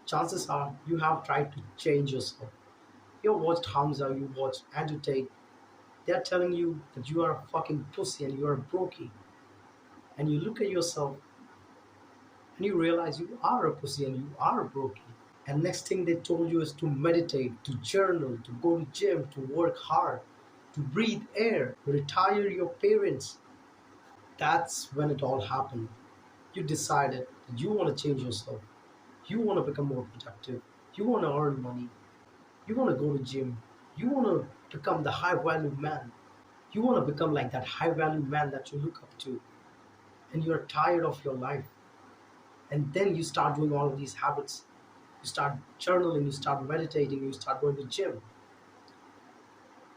chances are you have tried to change yourself. You watched Hamza, you watched Andrew Tate. They're telling you that you are a fucking pussy and you are a brokey. And you look at yourself and you realize you are a pussy and you are a brokey. And next thing they told you is to meditate, to journal, to go to gym, to work hard, to breathe air, to retire your parents. That's when it all happened. You decided that you want to change yourself. You want to become more productive. You want to earn money. You want to go to gym. You want to become the high value man. You want to become like that high value man that you look up to. And you're tired of your life. And then you start doing all of these habits. You start journaling, you start meditating, you start going to gym.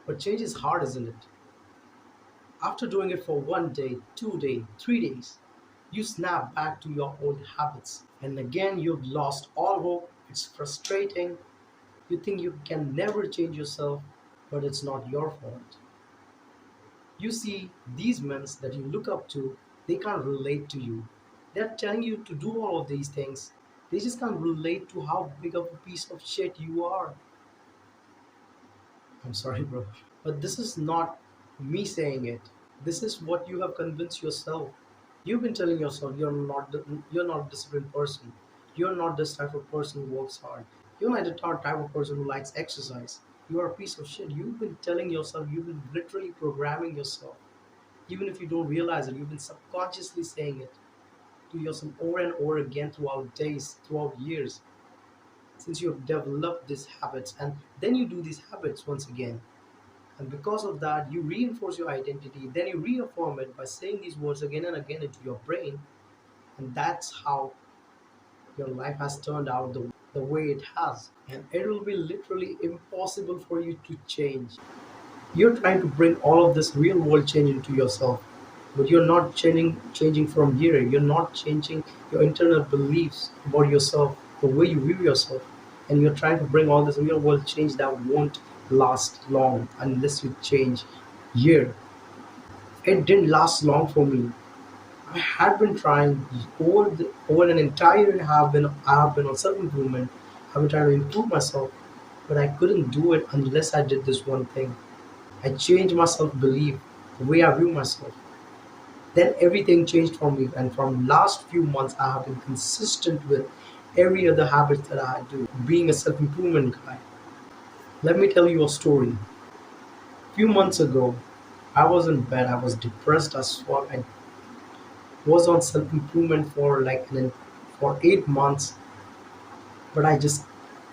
But change is hard, isn't it? After doing it for 1 day, 2 days, 3 days, you snap back to your old habits. And again, you've lost all hope. It's frustrating. You think you can never change yourself, but it's not your fault. You see, these men that you look up to, they can't relate to you. They're telling you to do all of these things. They just can't relate to how big of a piece of shit you are. I'm sorry, bro. But this is not me saying it. This is what you have convinced yourself. You've been telling yourself you're not a disciplined person. You're not this type of person who works hard. You're not the type of person who likes exercise. You are a piece of shit. You've been telling yourself, you've been literally programming yourself. Even if you don't realize it, you've been subconsciously saying it to yourself over and over again throughout days, throughout years, since you have developed these habits. And then you do these habits once again. And because of that, you reinforce your identity. Then you reaffirm it by saying these words again and again into your brain. And that's how your life has turned out the way it has. And it will be literally impossible for you to change. You're trying to bring all of this real world change into yourself, but you're not changing from here. You're not changing your internal beliefs about yourself, the way you view yourself, and you're trying to bring all this real world change that won't last long unless you change here. It didn't last long for me. I had been trying over an entire year. I have been on self improvement. I've been trying to improve myself, but I couldn't do it unless I did this one thing. I changed my self belief, the way I view myself. Then everything changed for me, and from last few months, I have been consistent with every other habit that I do, being a self improvement guy. Let me tell you a story. A few months ago, I was in bed. I was depressed as fuck. I was on self improvement for for 8 months, but I just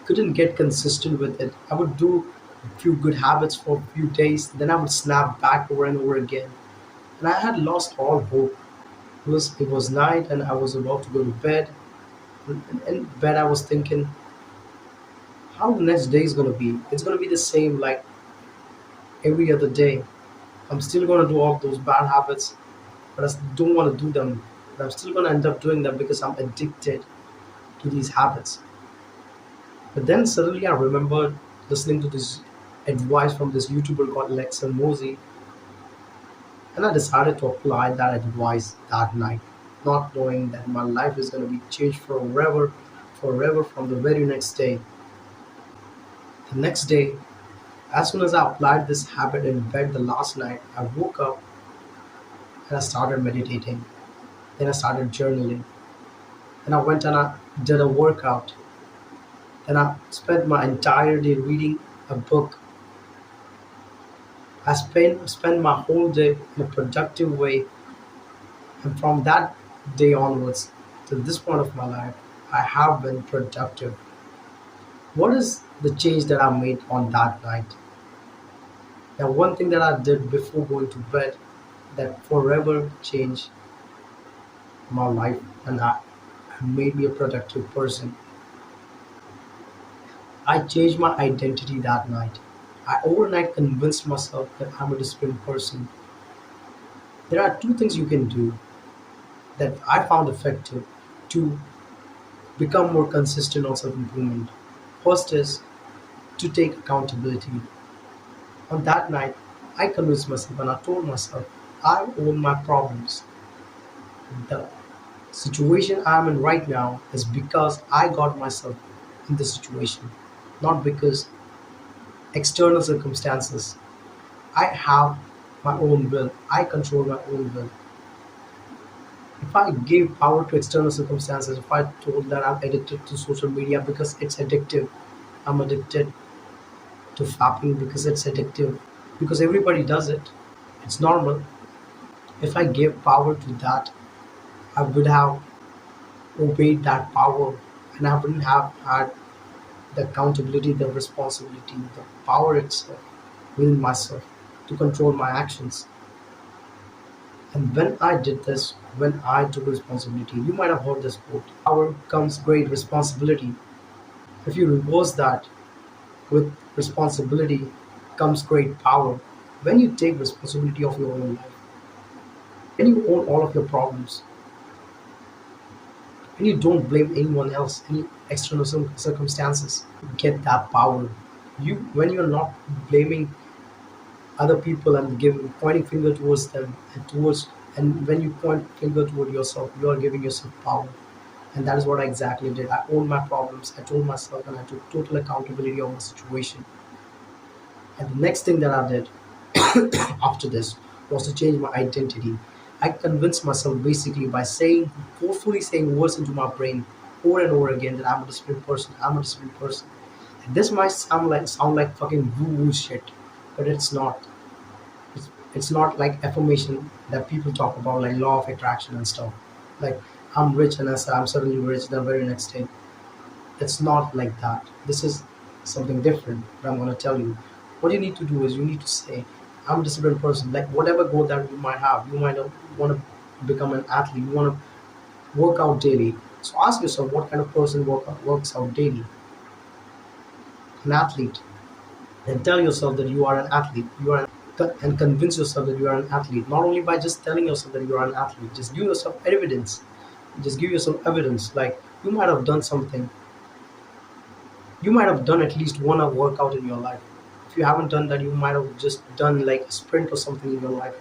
couldn't get consistent with it. I would do a few good habits for a few days, then I would snap back over and over again. And I had lost all hope. It was night and I was about to go to bed. In bed, I was thinking, how the next day is gonna be? It's gonna be the same like every other day. I'm still gonna do all those bad habits, but don't want to do them. But I'm still gonna end up doing them because I'm addicted to these habits. But then suddenly I remembered listening to this advice from this YouTuber called Alexa Mosey, and I decided to apply that advice that night, not knowing that my life is going to be changed forever, forever from the very next day. The next day, as soon as I applied this habit in bed the last night, I woke up and I started meditating. Then I started journaling. Then I went and I did a workout. Then I spent my entire day reading a book. I spent my whole day in a productive way, and from that day onwards to this point of my life, I have been productive. What is the change that I made on that night? Now, one thing that I did before going to bed that forever changed my life and made me a productive person. I changed my identity that night. I overnight convinced myself that I'm a disciplined person. There are two things you can do that I found effective to become more consistent on self improvement. First is to take accountability. On that night, I convinced myself and I told myself I own my problems. The situation I'm in right now is because I got myself. in this situation, not because external circumstances. I have my own will. I control my own will. If I give power to external circumstances, if I told that I'm addicted to social media because it's addictive, I'm addicted to fapping because it's addictive, because everybody does it, it's normal. If I gave power to that, I would have obeyed that power, and I wouldn't have had the accountability, the responsibility, the power itself within myself to control my actions. And when I did this, when I took responsibility, you might have heard this quote: power comes great responsibility. If you reverse that, with responsibility comes great power. When you take responsibility of your own life, when you own all of your problems, when you don't blame anyone else, any external circumstances, you get that power. When you're not blaming other people and giving pointing finger towards them and towards, and when you point finger toward yourself, you are giving yourself power. And that is what I exactly did. I owned my problems. I told myself, and I took total accountability of the situation. And the next thing that I did after this was to change my identity. I convinced myself basically by saying, forcefully saying words into my brain over and over again that I'm a disciplined person. I'm a disciplined person. And this might sound like fucking woo woo shit, but it's not. It's not like affirmation that people talk about, like law of attraction and stuff. Like I'm rich and I'm suddenly rich the very next day. It's not like that. This is something different that I'm gonna tell you. What you need to do is you need to say, I'm a disciplined person. Like whatever goal that you might have, you might want to become an athlete, you want to work out daily. So ask yourself what kind of person works out daily. An athlete. And tell yourself that you are an athlete. And convince yourself that you are an athlete. Not only by just telling yourself that you are an athlete, just give yourself evidence. Just give yourself evidence. Like you might have done something. You might have done at least one hour workout in your life. If you haven't done that, you might have just done like a sprint or something in your life.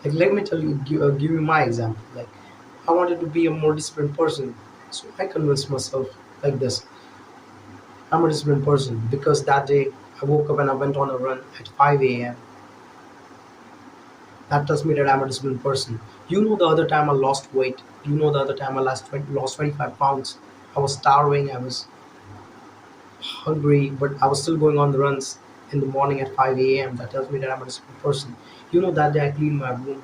Like let me tell you, give you my example. Like I wanted to be a more disciplined person, so I convinced myself like this: I'm a disciplined person because that day I woke up and I went on a run at 5 a.m. That tells me that I'm a disciplined person. You know, the other time I lost weight. You know, the other time I lost 25 pounds. I was starving. I was hungry, but I was still going on the runs in the morning at 5 a.m. That tells me that I'm a disciplined person. You know, that day I cleaned my room.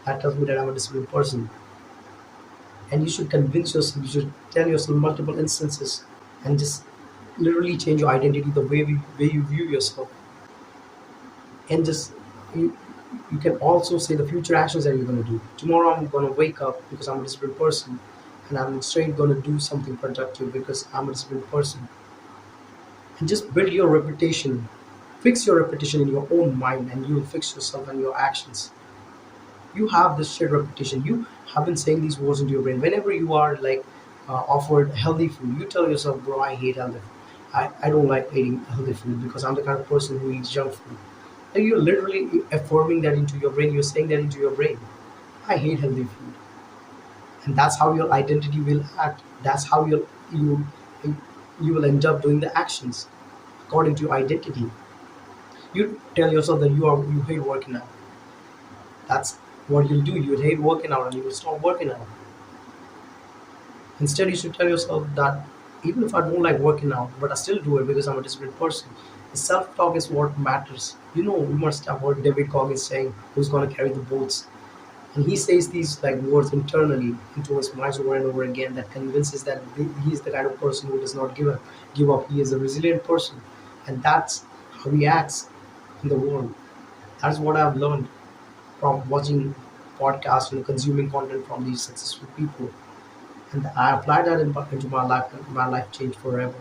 That tells me that I'm a disciplined person. And you should convince yourself, you should tell yourself multiple instances and just literally change your identity, the way you view yourself. And just, you, you can also say the future actions that you're going to do. Tomorrow I'm going to wake up because I'm a disciplined person. And I'm straight going to do something productive because I'm a disciplined person. And just build your reputation. Fix your reputation in your own mind, and you will fix yourself and your actions. You have this shared reputation. You have been saying these words into your brain. Whenever you are like offered healthy food, you tell yourself, bro, I hate healthy food. I don't like eating healthy food because I'm the kind of person who eats junk food. And you're literally affirming that into your brain. You're saying that into your brain. I hate healthy food. And that's how your identity will act. That's how you will end up doing the actions according to your identity. You tell yourself that you hate working out. That's what you'll do. You'll hate working out and you will stop working out. Instead, you should tell yourself that even if I don't like working out, but I still do it because I'm a disciplined person. The self-talk is what matters. You know, you must have heard David Goggins saying, "Who's going to carry the boats?" And he says these like words internally into his mind over and over again that convinces that he is the kind of person who does not give up. He is a resilient person, and that's how he acts in the world. That's what I've learned from watching podcasts and consuming content from these successful people. And I applied that into my life, and my life changed forever.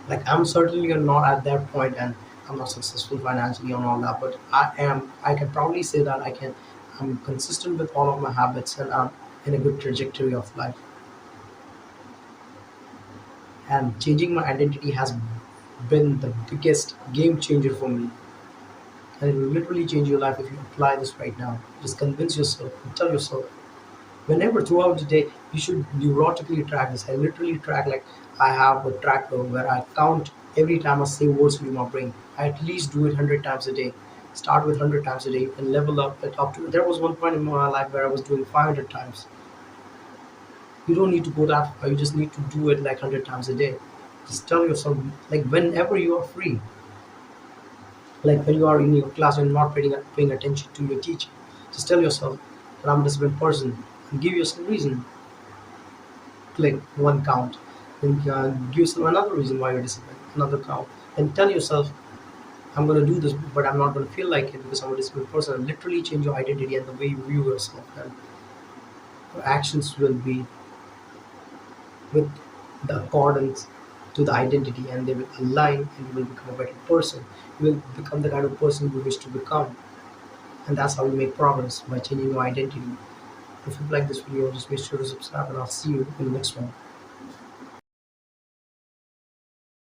Like I'm certainly not at that point, and I'm not successful financially and all that, but I am. I can proudly say that I'm consistent with all of my habits, and I'm in a good trajectory of life. And changing my identity has been the biggest game changer for me. And it will literally change your life if you apply this right now. Just convince yourself and tell yourself Whenever throughout the day, you should neurotically track this. I literally track, like, I have a tracker where I count every time I say words in my brain. I at least do it 100 times a day. Start with 100 times a day and level up it up to. There was one point in my life where I was doing 500 times. You don't need to go that far. You just need to do it like 100 times a day. Just tell yourself, like, whenever you are free, like when you are in your class and not paying attention to your teacher, just tell yourself that I'm a disciplined person and give yourself a reason. Click one count. Then give yourself another reason why you're disciplined, another count. And tell yourself, I'm going to do this, but I'm not going to feel like it because I'm a disciplined person. And literally change your identity and the way you view yourself. And your actions will be with the accordance to the identity, and they will align, and you will become a better person. You will become the kind of person you wish to become. And that's how you make progress, by changing your identity. If you like this video, just make sure to subscribe, and I'll see you in the next one.